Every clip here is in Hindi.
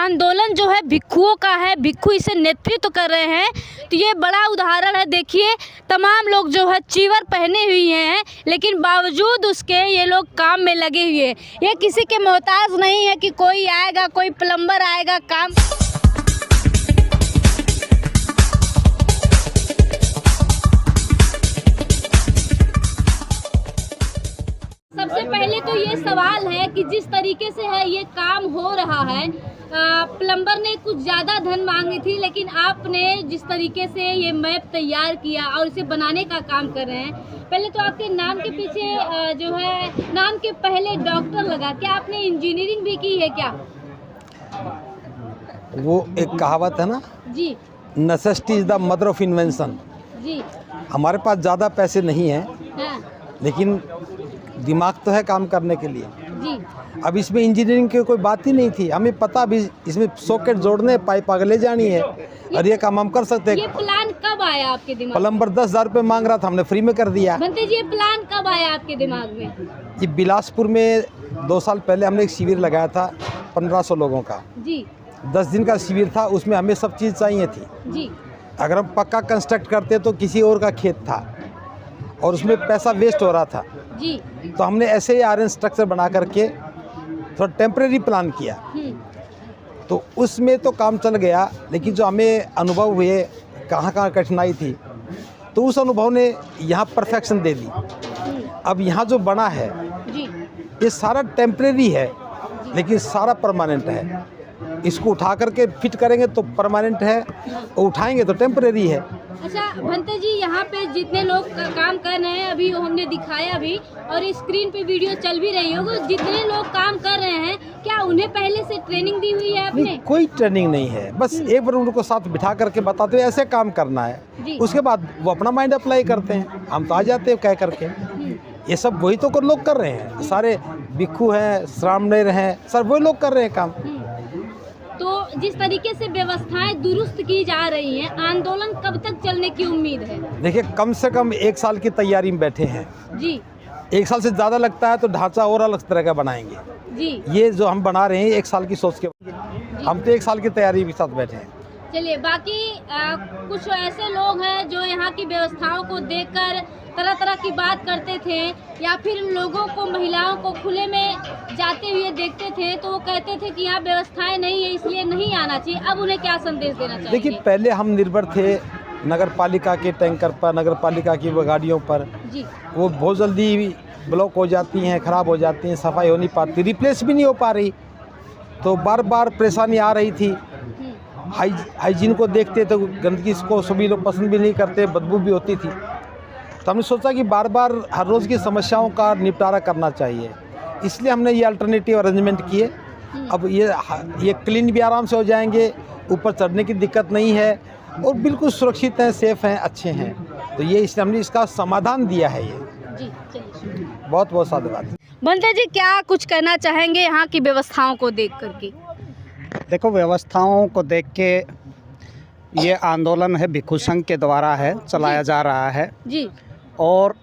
आंदोलन जो है भिक्षुओं का है, भिक्षु इसे नेतृत्व कर रहे हैं। तो ये बड़ा उदाहरण है। देखिए तमाम लोग जो है चीवर पहने हुए हैं, लेकिन बावजूद उसके ये लोग काम में लगे हुए हैं। ये किसी के मोहताज नहीं है कि कोई आएगा, कोई प्लम्बर आएगा काम। सबसे पहले तो ये सवाल है कि जिस तरीके से है ये काम हो रहा है, प्लम्बर ने कुछ ज़्यादा धन मांगी थी, लेकिन आपने जिस तरीके से ये मैप तैयार किया और इसे बनाने का काम कर रहे हैं। पहले तो आपके नाम के पीछे जो है नाम के पहले डॉक्टर लगा, क्या आपने इंजीनियरिंग भी की है क्या? वो एक कहावत है ना जी, necessity is the mother of invention. जी हमारे पास ज़्यादा पैसे नहीं हैं, हाँ, लेकिन दिमाग तो है काम करने के लिए। जी अब इसमें इंजीनियरिंग की कोई बात ही नहीं थी। हमें पता भी इसमें सॉकेट जोड़ने, पाइप आगे ले जानी है और ये काम हम कर सकते ये हैं। प्लान कब आया आपके दिमाग में? प्लम्बर 10,000 रुपये मांग रहा था, हमने फ्री में कर दिया। बनते जी, ये प्लान कब आया आपके दिमाग में? ये बिलासपुर में 2 साल पहले हमने एक शिविर लगाया था 1500 लोगों का। जी 10 दिन का शिविर था, उसमें हमें सब चीज़ चाहिए थी। जी अगर हम पक्का कंस्ट्रक्ट करते तो किसी और का खेत था और उसमें पैसा वेस्ट हो रहा था। जी तो हमने ऐसे ही आयरन स्ट्रक्चर बना करके थोड़ा टेम्परेरी प्लान किया। तो उसमें तो काम चल गया, लेकिन जो हमें अनुभव हुए कहाँ कहाँ कठिनाई थी, तो उस अनुभव ने यहाँ परफेक्शन दे दी। अब यहाँ जो बना है जी ये सारा टेम्परेरी है, लेकिन सारा परमानेंट है। इसको उठा करके फिट करेंगे तो परमानेंट है, और उठाएंगे तो टेम्परेरी है। अच्छा भंते जी, यहाँ पे जितने लोग काम कर रहे हैं, अभी हमने दिखाया भी और स्क्रीन पे वीडियो चल भी रही होगी, जितने लोग काम कर रहे हैं, क्या उन्हें पहले से ट्रेनिंग दी हुई है आपने? नहीं, कोई ट्रेनिंग नहीं है। बस एक बार उनको साथ बिठा करके बताते हैं ऐसे काम करना है, उसके बाद वो अपना माइंड अप्लाई करते हैं। हम तो आ जाते हैं कह करके। ये सब वही तो लोग कर रहे हैं, सारे भिक्षु हैं, श्रामणेर हैं, सर वही लोग कर रहे हैं काम। तो जिस तरीके से व्यवस्थाएं दुरुस्त की जा रही हैं, आंदोलन कब तक चलने की उम्मीद है? देखिए कम से कम 1 साल की तैयारी में बैठे हैं जी। 1 साल से ज़्यादा लगता है तो ढांचा और अलग तरह का बनाएंगे जी। ये जो हम बना रहे हैं 1 साल की सोच के, हम तो 1 साल की तैयारी के साथ बैठे हैं। चलिए, बाकी कुछ ऐसे लोग हैं जो यहाँ की व्यवस्थाओं को देखकर तरह तरह की बात करते थे, या फिर लोगों को, महिलाओं को खुले में जाते हुए देखते थे तो वो कहते थे कि यहाँ व्यवस्थाएं नहीं है इसलिए नहीं आना चाहिए। अब उन्हें क्या संदेश देना चाहिए? देखिए पहले हम निर्भर थे नगर पालिका के टैंकर पर, नगर पालिका की वो गाड़ियों पर। जी। वो बहुत जल्दी ब्लॉक हो जाती हैं, ख़राब हो जाती हैं, सफाई हो नहीं पाती, रिप्लेस भी नहीं हो पा रही, तो बार बार परेशानी आ रही थी। हाइजीन को देखते तो गंदगी को सभी लोग पसंद भी नहीं करते, बदबू भी होती थी। तो हमने सोचा कि बार बार हर रोज़ की समस्याओं का निपटारा करना चाहिए, इसलिए हमने ये अल्टरनेटिव अरेंजमेंट किए। अब ये क्लीन भी आराम से हो जाएंगे, ऊपर चढ़ने की दिक्कत नहीं है और बिल्कुल सुरक्षित हैं, सेफ़ हैं, अच्छे हैं। तो ये इसलिए हमने इसका समाधान दिया है। ये जी, चलिए, बहुत बहुत धन्यवाद। भंते जी, क्या कुछ कहना चाहेंगे यहाँ की व्यवस्थाओं को देख करके? देखो, व्यवस्थाओं को देख के ये आंदोलन है भिक्षु संघ के द्वारा है चलाया जा रहा है जी। और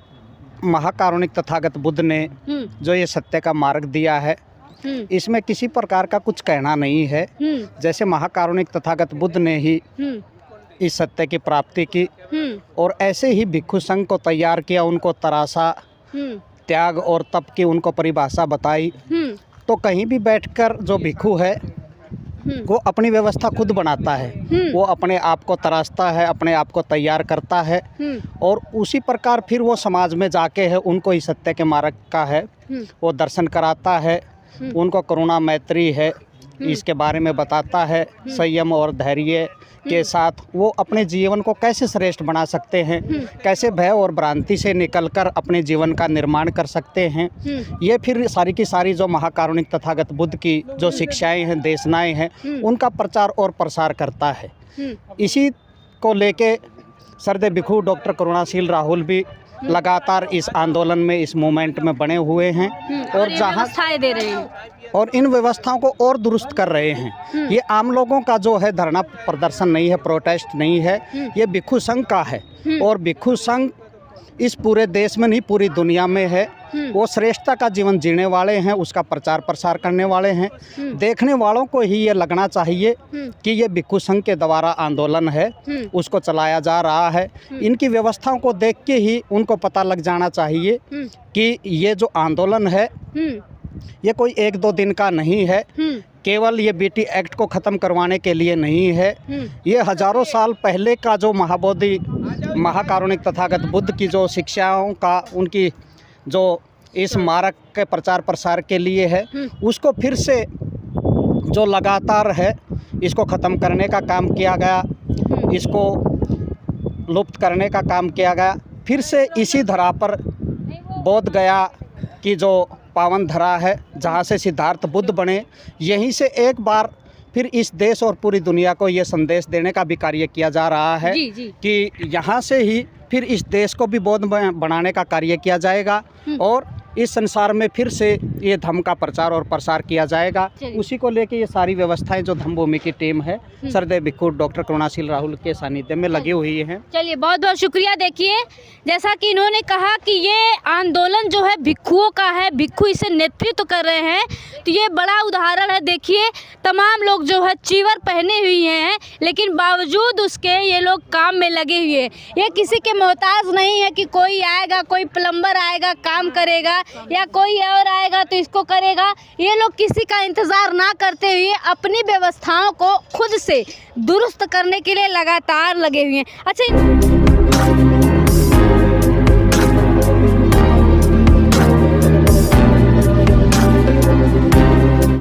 महाकारुणिक तथागत बुद्ध ने जो ये सत्य का मार्ग दिया है, इसमें किसी प्रकार का कुछ कहना नहीं है। जैसे महाकारुणिक तथागत बुद्ध ने ही इस सत्य की प्राप्ति की और ऐसे ही भिक्षु संघ को तैयार किया, उनको तराशा, त्याग और तप की उनको परिभाषा बताई। तो कहीं भी बैठकर जो भिक्षु है वो अपनी व्यवस्था खुद बनाता है, वो अपने आप को तराशता है, अपने आप को तैयार करता है और उसी प्रकार फिर वो समाज में जाके है उनको इस सत्य के मार्ग का है वो दर्शन कराता है, उनको करुणा मैत्री है इसके बारे में बताता है। संयम और धैर्य के साथ वो अपने जीवन को कैसे श्रेष्ठ बना सकते हैं, कैसे भय और भ्रांति से निकलकर अपने जीवन का निर्माण कर सकते हैं। ये फिर सारी की सारी जो महाकारुणिक तथागत बुद्ध की जो शिक्षाएं हैं, देशनाएं हैं, उनका प्रचार और प्रसार करता है। इसी को लेके सरदे भिक्षु डॉक्टर करुणाशील राहुल भी लगातार इस आंदोलन में, इस मूवमेंट में बने हुए हैं और जहाँ दे रहे हैं और इन व्यवस्थाओं को और दुरुस्त कर रहे हैं। ये आम लोगों का जो है धरना प्रदर्शन नहीं है, प्रोटेस्ट नहीं है, ये भिक्षु संघ का है और भिक्षु संघ इस पूरे देश में नहीं पूरी दुनिया में है। वो श्रेष्ठता का जीवन जीने वाले हैं, उसका प्रचार प्रसार करने वाले हैं। देखने वालों को ही ये लगना चाहिए कि ये भिक्षु संघ के द्वारा आंदोलन है, उसको चलाया जा रहा है। इनकी व्यवस्थाओं को देख के ही उनको पता लग जाना चाहिए कि ये जो आंदोलन है ये कोई 1-2 दिन का नहीं है, केवल ये बीटी एक्ट को ख़त्म करवाने के लिए नहीं है। ये हजारों साल पहले का जो महाबोधि महाकारुणिक तथागत बुद्ध की जो शिक्षाओं का उनकी जो इस मार्ग के प्रचार प्रसार के लिए है, उसको फिर से जो लगातार है इसको ख़त्म करने का काम किया गया, इसको लुप्त करने का काम किया गया। फिर से इसी धरा पर बोध गया कि जो पावन धरा है जहाँ से सिद्धार्थ बुद्ध बने, यहीं से एक बार फिर इस देश और पूरी दुनिया को ये संदेश देने का भी कार्य किया जा रहा है कि यहाँ से ही फिर इस देश को भी बौद्ध बनाने का कार्य किया जाएगा और इस संसार में फिर से ये धम्म का प्रचार और प्रसार किया जाएगा। उसी को लेके ये सारी व्यवस्थाएं जो धम्म भूमि की टीम है सरदेव भिक्षु डॉक्टर करुणाशील राहुल के सानिध्य में लगी हुई है। चलिए बहुत बहुत शुक्रिया। देखिए जैसा कि इन्होंने कहा कि ये आंदोलन जो है भिक्षुओं का है, भिक्षु इसे नेतृत्व कर रहे हैं, तो ये बड़ा उदाहरण है। देखिए तमाम लोग जो है चीवर पहने हुए हैं, लेकिन बावजूद उसके ये लोग काम में लगे हुए हैं। ये किसी के मोहताज नहीं है कि कोई आएगा, कोई प्लम्बर आएगा काम करेगा या कोई और आएगा तो इसको करेगा। ये लोग किसी का इंतज़ार ना करते हुए अपनी व्यवस्थाओं को खुद से दुरुस्त करने के लिए लगातार लगे हुए हैं। अच्छा